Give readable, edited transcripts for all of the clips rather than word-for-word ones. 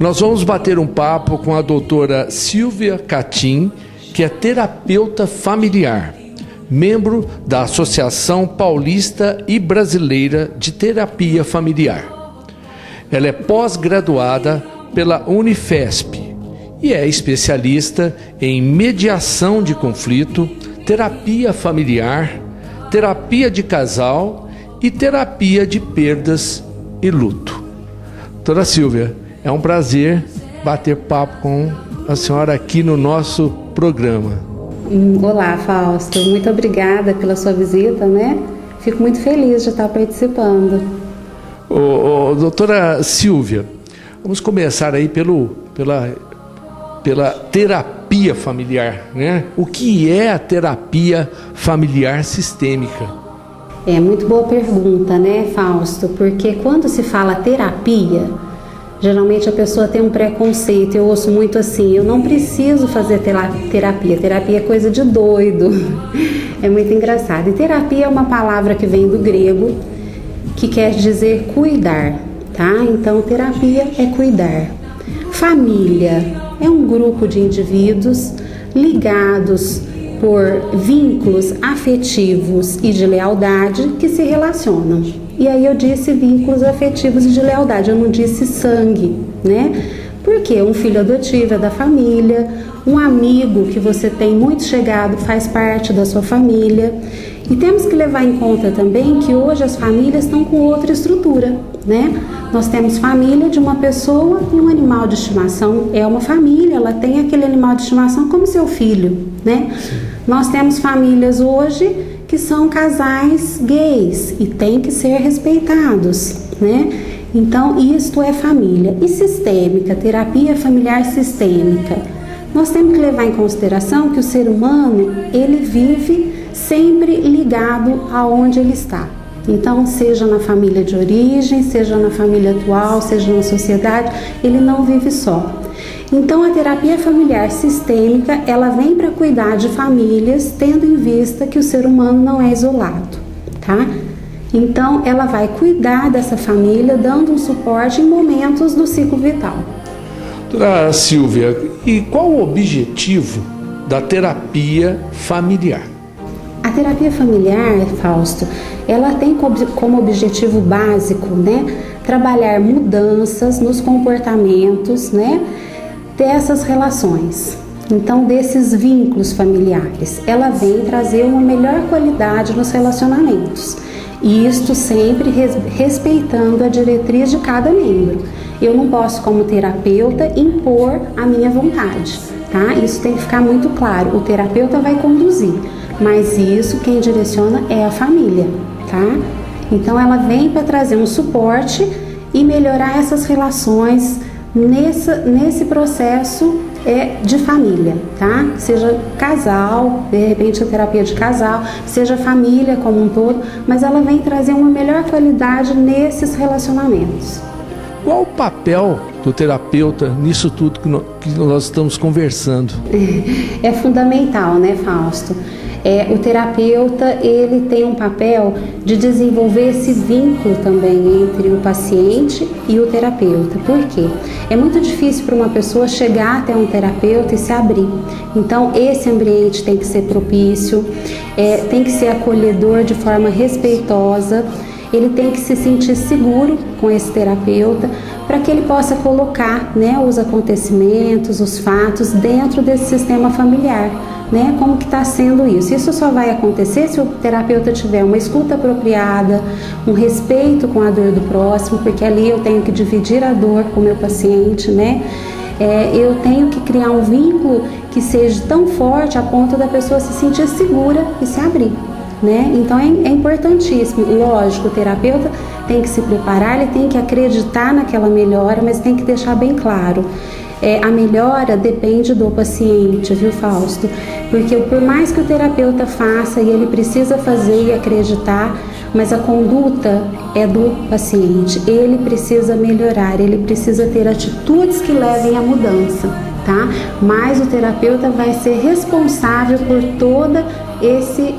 Nós vamos bater um papo com a doutora Silvia Catim, que é terapeuta familiar, membro da Associação Paulista e Brasileira de Terapia Familiar. Ela é pós-graduada pela Unifesp e é especialista em mediação de conflito, terapia familiar, terapia de casal e terapia de perdas e luto. Doutora Silvia, é um prazer bater papo com a senhora aqui no nosso programa. Olá, Fausto. Muito obrigada pela sua visita, né? Fico muito feliz de estar participando. Doutora Silvia, vamos começar aí pela terapia familiar, né? O que é a terapia familiar sistêmica? É muito boa pergunta, né, Fausto? Porque quando se fala terapia, geralmente a pessoa tem um preconceito. Eu ouço muito assim: eu não preciso fazer terapia. Terapia é coisa de doido. É muito engraçado. E terapia é uma palavra que vem do grego, que quer dizer cuidar, tá? Então, terapia é cuidar. Família é um grupo de indivíduos ligados por vínculos afetivos e de lealdade que se relacionam. E aí eu disse vínculos afetivos e de lealdade, eu não disse sangue, né? Porque um filho adotivo é da família, um amigo que você tem muito chegado faz parte da sua família. E temos que levar em conta também que hoje as famílias estão com outra estrutura, né? Nós temos família de uma pessoa e um animal de estimação. É uma família, ela tem aquele animal de estimação como seu filho, né? Sim. Nós temos famílias hoje que são casais gays e têm que ser respeitados, né? Então, isto é família. E sistêmica, terapia familiar sistêmica. Nós temos que levar em consideração que o ser humano, ele vive sempre ligado aonde ele está. Então, seja na família de origem, seja na família atual, seja na sociedade, ele não vive só. Então, a terapia familiar sistêmica, ela vem para cuidar de famílias, tendo em vista que o ser humano não é isolado, tá? Então, ela vai cuidar dessa família, dando um suporte em momentos do ciclo vital. Doutora Silvia, e qual o objetivo da terapia familiar? A terapia familiar, Fausto, ela tem como objetivo básico, né, trabalhar mudanças nos comportamentos, né, dessas relações. Então, desses vínculos familiares, ela vem trazer uma melhor qualidade nos relacionamentos. E isto sempre respeitando a diretriz de cada membro. Eu não posso, como terapeuta, impor a minha vontade, tá? Isso tem que ficar muito claro. O terapeuta vai conduzir, mas isso quem direciona é a família, tá? Então ela vem para trazer um suporte e melhorar essas relações nesse processo de família, tá? Seja casal, de repente a terapia de casal, seja família como um todo, mas ela vem trazer uma melhor qualidade nesses relacionamentos. Qual o papel do terapeuta nisso tudo que nós estamos conversando? É fundamental, né, Fausto? O terapeuta, ele tem um papel de desenvolver esse vínculo também entre o paciente e o terapeuta. Por quê? É muito difícil para uma pessoa chegar até um terapeuta e se abrir. Então, esse ambiente tem que ser propício, tem que ser acolhedor de forma respeitosa. Ele tem que se sentir seguro com esse terapeuta para que ele possa colocar, né, os acontecimentos, os fatos dentro desse sistema familiar, né, como que está sendo isso. Isso só vai acontecer se o terapeuta tiver uma escuta apropriada, um respeito com a dor do próximo, porque ali eu tenho que dividir a dor com o meu paciente, né? Eu tenho que criar um vínculo que seja tão forte a ponto da pessoa se sentir segura e se abrir, né? Então é importantíssimo. Lógico, o terapeuta tem que se preparar, ele tem que acreditar naquela melhora, mas tem que deixar bem claro. A melhora depende do paciente, viu, Fausto? Porque por mais que o terapeuta faça, e ele precisa fazer e acreditar, mas a conduta é do paciente. Ele precisa melhorar, ele precisa ter atitudes que levem à mudança, tá? tá? Mas o terapeuta vai ser responsável por toda esse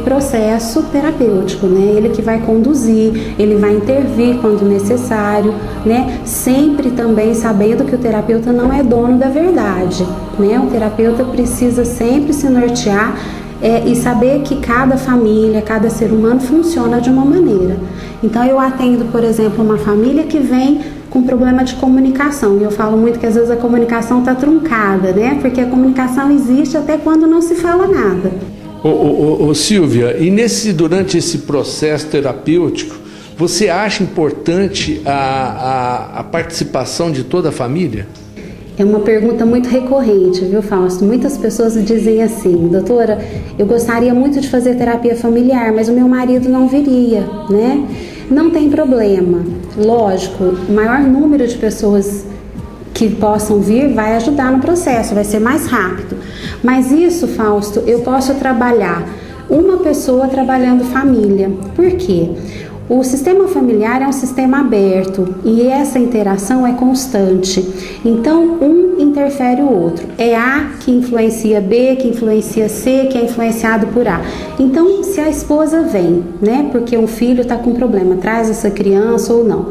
processo terapêutico, né? Ele que vai conduzir, ele vai intervir quando necessário, né? Sempre também sabendo que o terapeuta não é dono da verdade, né? O terapeuta precisa sempre se nortear e saber que cada família, cada ser humano funciona de uma maneira. Então eu atendo, por exemplo, uma família que vem com problema de comunicação, e eu falo muito que às vezes a comunicação está truncada, né? Porque a comunicação existe até quando não se fala nada. Silvia, e durante esse processo terapêutico, você acha importante a participação de toda a família? É uma pergunta muito recorrente, viu, Fausto? Muitas pessoas dizem assim: doutora, eu gostaria muito de fazer terapia familiar, mas o meu marido não viria, né? Não tem problema. Lógico, o maior número de pessoas que possam vir vai ajudar no processo, vai ser mais rápido. Mas isso, Fausto, eu posso trabalhar uma pessoa trabalhando família. Por quê? O sistema familiar é um sistema aberto e essa interação é constante. Então, um interfere o outro. É A que influencia B, que influencia C, que é influenciado por A. Então, se a esposa vem, né, porque o filho está com problema, traz essa criança ou não,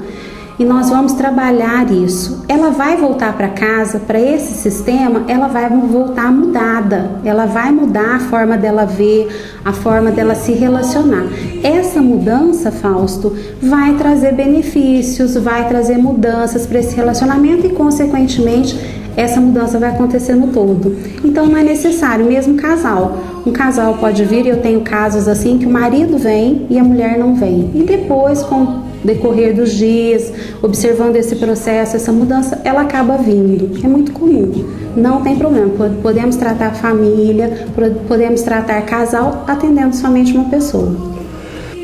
e nós vamos trabalhar isso. Ela vai voltar para casa, para esse sistema, ela vai voltar mudada. Ela vai mudar a forma dela ver, a forma dela se relacionar. Essa mudança, Fausto, vai trazer benefícios, vai trazer mudanças para esse relacionamento e, consequentemente, essa mudança vai acontecer no todo. Então não é necessário, mesmo casal. Um casal pode vir, e eu tenho casos assim que o marido vem e a mulher não vem. E depois, com o decorrer dos dias, observando esse processo, essa mudança, ela acaba vindo. É muito comum. Não tem problema. Podemos tratar família, podemos tratar casal, atendendo somente uma pessoa.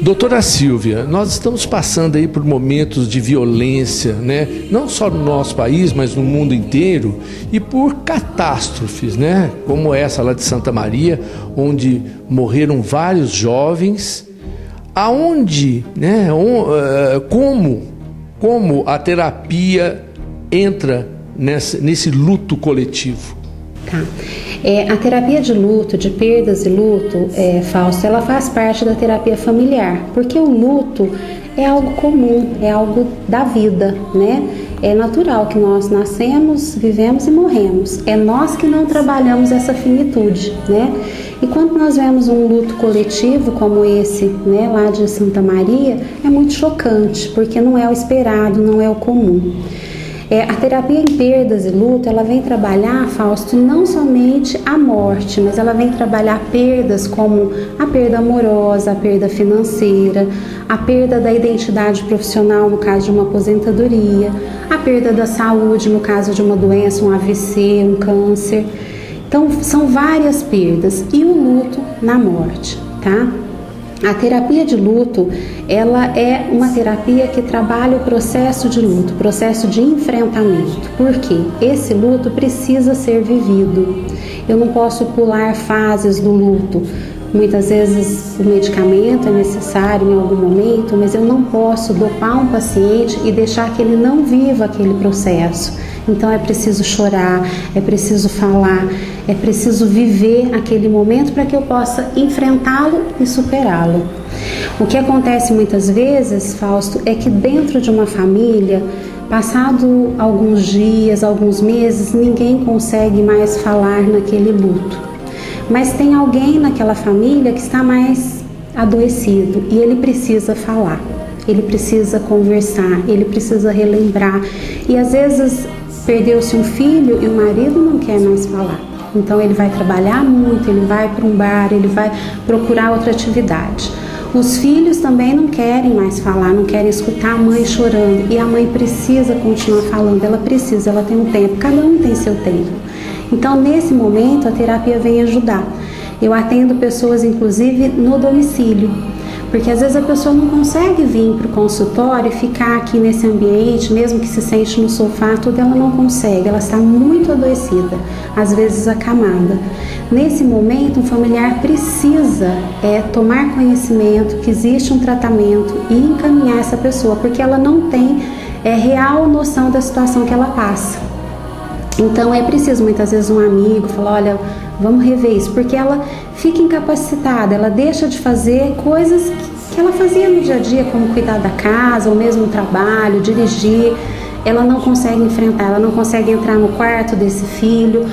Doutora Silvia, nós estamos passando aí por momentos de violência, né? Não só no nosso país, mas no mundo inteiro, e por catástrofes, né? Como essa lá de Santa Maria, onde morreram vários jovens. Aonde, né? Como a terapia entra nesse luto coletivo? Tá. A terapia de luto, de perdas e luto, Fausto, ela faz parte da terapia familiar, porque o luto é algo comum, é algo da vida, né? É natural que nós nascemos, vivemos e morremos. É nós que não trabalhamos essa finitude, né? E quando nós vemos um luto coletivo como esse, né, lá de Santa Maria, é muito chocante, porque não é o esperado, não é o comum. A terapia em perdas e luto, ela vem trabalhar, Fausto, não somente a morte, mas ela vem trabalhar perdas como a perda amorosa, a perda financeira, a perda da identidade profissional no caso de uma aposentadoria, a perda da saúde no caso de uma doença, um AVC, um câncer. Então, são várias perdas e o luto na morte, tá? A terapia de luto, ela é uma terapia que trabalha o processo de luto, o processo de enfrentamento. Por quê? Esse luto precisa ser vivido. Eu não posso pular fases do luto. Muitas vezes o medicamento é necessário em algum momento, mas eu não posso dopar um paciente e deixar que ele não viva aquele processo. Então é preciso chorar, é preciso falar, é preciso viver aquele momento para que eu possa enfrentá-lo e superá-lo. O que acontece muitas vezes, Fausto, é que dentro de uma família, passado alguns dias, alguns meses, ninguém consegue mais falar naquele luto. Mas tem alguém naquela família que está mais adoecido e ele precisa falar, ele precisa conversar, ele precisa relembrar. E às vezes perdeu-se um filho e o marido não quer mais falar. Então ele vai trabalhar muito, ele vai para um bar, ele vai procurar outra atividade. Os filhos também não querem mais falar, não querem escutar a mãe chorando. E a mãe precisa continuar falando, ela tem um tempo, cada um tem seu tempo. Então nesse momento a terapia vem ajudar. Eu atendo pessoas inclusive no domicílio. Porque às vezes a pessoa não consegue vir para o consultório e ficar aqui nesse ambiente, mesmo que se sente no sofá, tudo ela não consegue, ela está muito adoecida, às vezes acamada. Nesse momento, um familiar precisa tomar conhecimento que existe um tratamento e encaminhar essa pessoa, porque ela não tem real noção da situação que ela passa. Então é preciso muitas vezes um amigo falar, olha, vamos rever isso, porque ela fica incapacitada, ela deixa de fazer coisas que ela fazia no dia a dia, como cuidar da casa, ou mesmo o trabalho, dirigir. Ela não consegue enfrentar, ela não consegue entrar no quarto desse filho.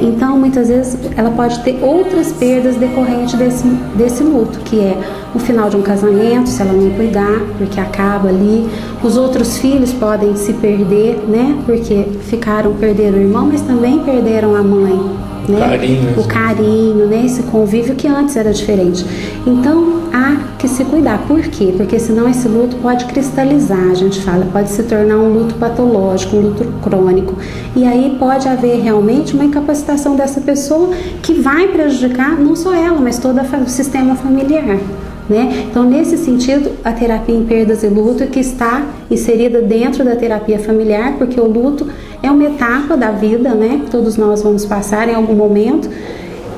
Então, muitas vezes, ela pode ter outras perdas decorrentes desse luto, que é o final de um casamento, se ela não cuidar, porque acaba ali. Os outros filhos podem se perder, né? Porque perderam o irmão, mas também perderam a mãe. Né? O carinho, né? Esse convívio que antes era diferente. Então há que se cuidar. Por quê? Porque senão esse luto pode cristalizar, a gente fala, pode se tornar um luto patológico, um luto crônico. E aí pode haver realmente uma incapacitação dessa pessoa que vai prejudicar não só ela, mas todo o sistema familiar. Né? Então, nesse sentido, a terapia em perdas e luto que está inserida dentro da terapia familiar, porque o luto é uma etapa da vida, né? Todos nós vamos passar em algum momento,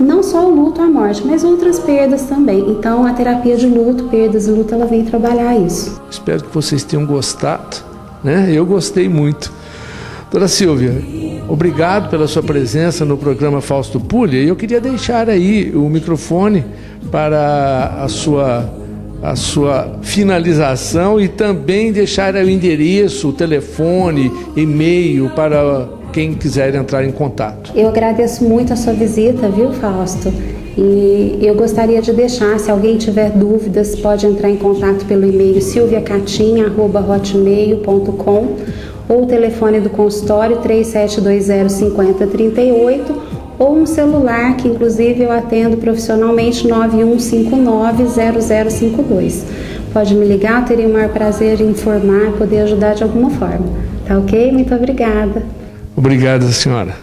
não só o luto, a morte, mas outras perdas também. Então, a terapia de luto, perdas e luto, ela vem trabalhar isso. Espero que vocês tenham gostado, né? Eu gostei muito. Doutora Silvia, obrigado pela sua presença no programa Fausto Puglia, e eu queria deixar aí o microfone para a sua finalização e também deixar o endereço, o telefone, e-mail para quem quiser entrar em contato. Eu agradeço muito a sua visita, viu, Fausto? E eu gostaria de deixar, se alguém tiver dúvidas, pode entrar em contato pelo e-mail silviacatin@hotmail.com ou o telefone do consultório 3720-5038 ou um celular que inclusive eu atendo profissionalmente 9159-0052. Pode me ligar, eu teria o maior prazer em informar, poder ajudar de alguma forma. Tá ok? Muito obrigada. Obrigado, senhora.